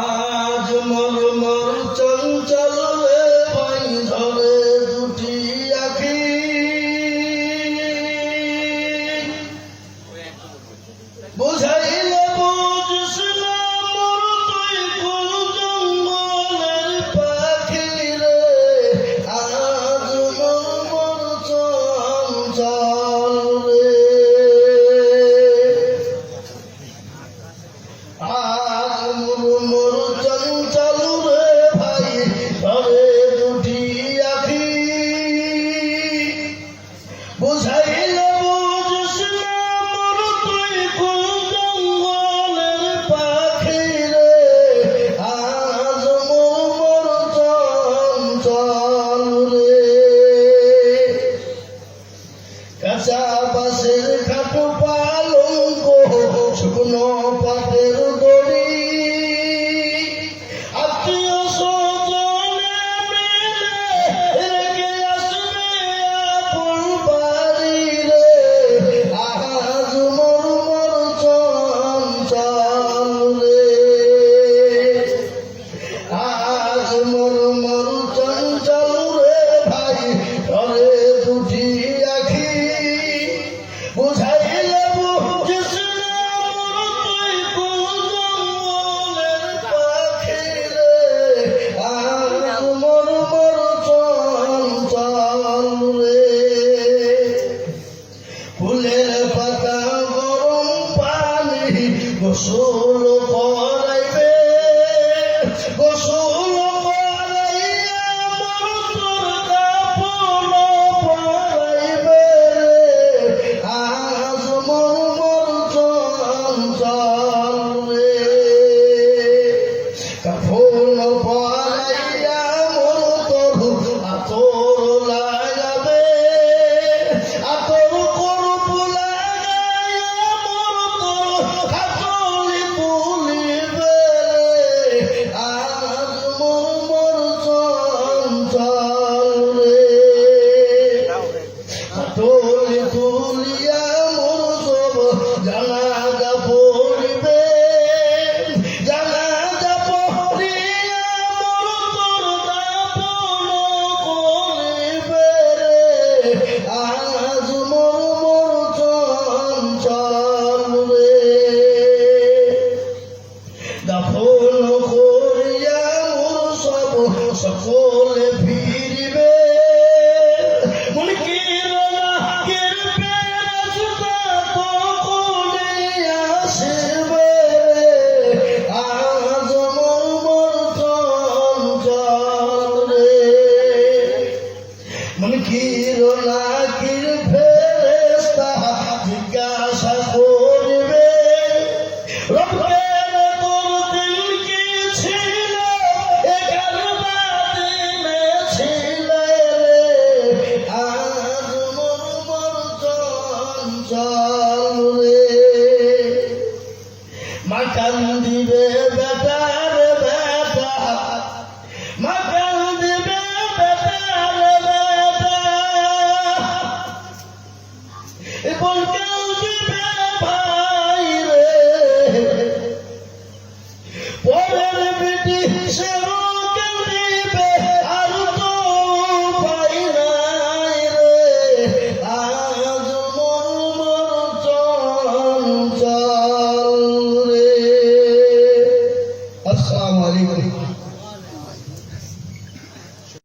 আজ মরমর চঞ্চল রে ভাই ধরে দুটি আখি বুঝাইলে বুঝিস না মোর তুই কোন জঙ্গলের পাখি রে আজ মরমর চঞ্চল রে আজ মরমর চঞ্চল রে ভাই ধরে দুটি আখি বুঝাইলে বুঝিস না মোর তুই কোন জঙ্গলের পাখি রে আজ মরমর চঞ্চল রে কাঁচা বাঁশের খাটো পালঙ্ক শুকনো পাতের দড়ি আত্মীয় স্বজনে মিলে রেখে আসবে আপন বাড়ি রে আজ মরমর চঞ্চল রে আজ মরমর চঞ্চল রে ভাই ধরে দুটি আখি বুঝাইলে বুঝিস না মোর তুই কোন জঙ্গলের পাখি রে আজ মরমর চঞ্চল রে ফুলের পাতা গরম পানি গোসল করাইবে গোসল করাইয়া মোর তোর কাপড় পরাইবে রে আজ মরমর চঞ্চল রে কাপড় পরাইয়া মোর তোর আতর লাগাবে আতর করব লাগাইয়া মোর তোর হাতলি তুলিবে রে আজ মরমর চঞ্চল রে হাতলি তুলিয়া মোর সব জানাজা পড়িবে জানাজা পড়িয়া মোর তোর দাফন করিবে রে আজ মরমর চঞ্চল রে দাফন করিয়া মোর সব সকলে ফিরিবে মুনকির নাকির ফেরেশতা তখনই আসিবে রে আজ মরমর চঞ্চল রে মুনকির নাকির ফেরেশতা জিজ্ঞাসা করিবে রবকে তোর দিল কি ছিল এগারো দিনে ছিল রে আজ মরমর চঞ্চল রে মা কান্দিবে বেটার বেটা মা কান্দিবে বেটার বেটা বোন কান্দিবে ভাই রে পরের বেটি সেও কান্দিবে আর তো উপায় নাই রে আজ মরমর চঞ্চল রে আসসালামু আলাইকুম।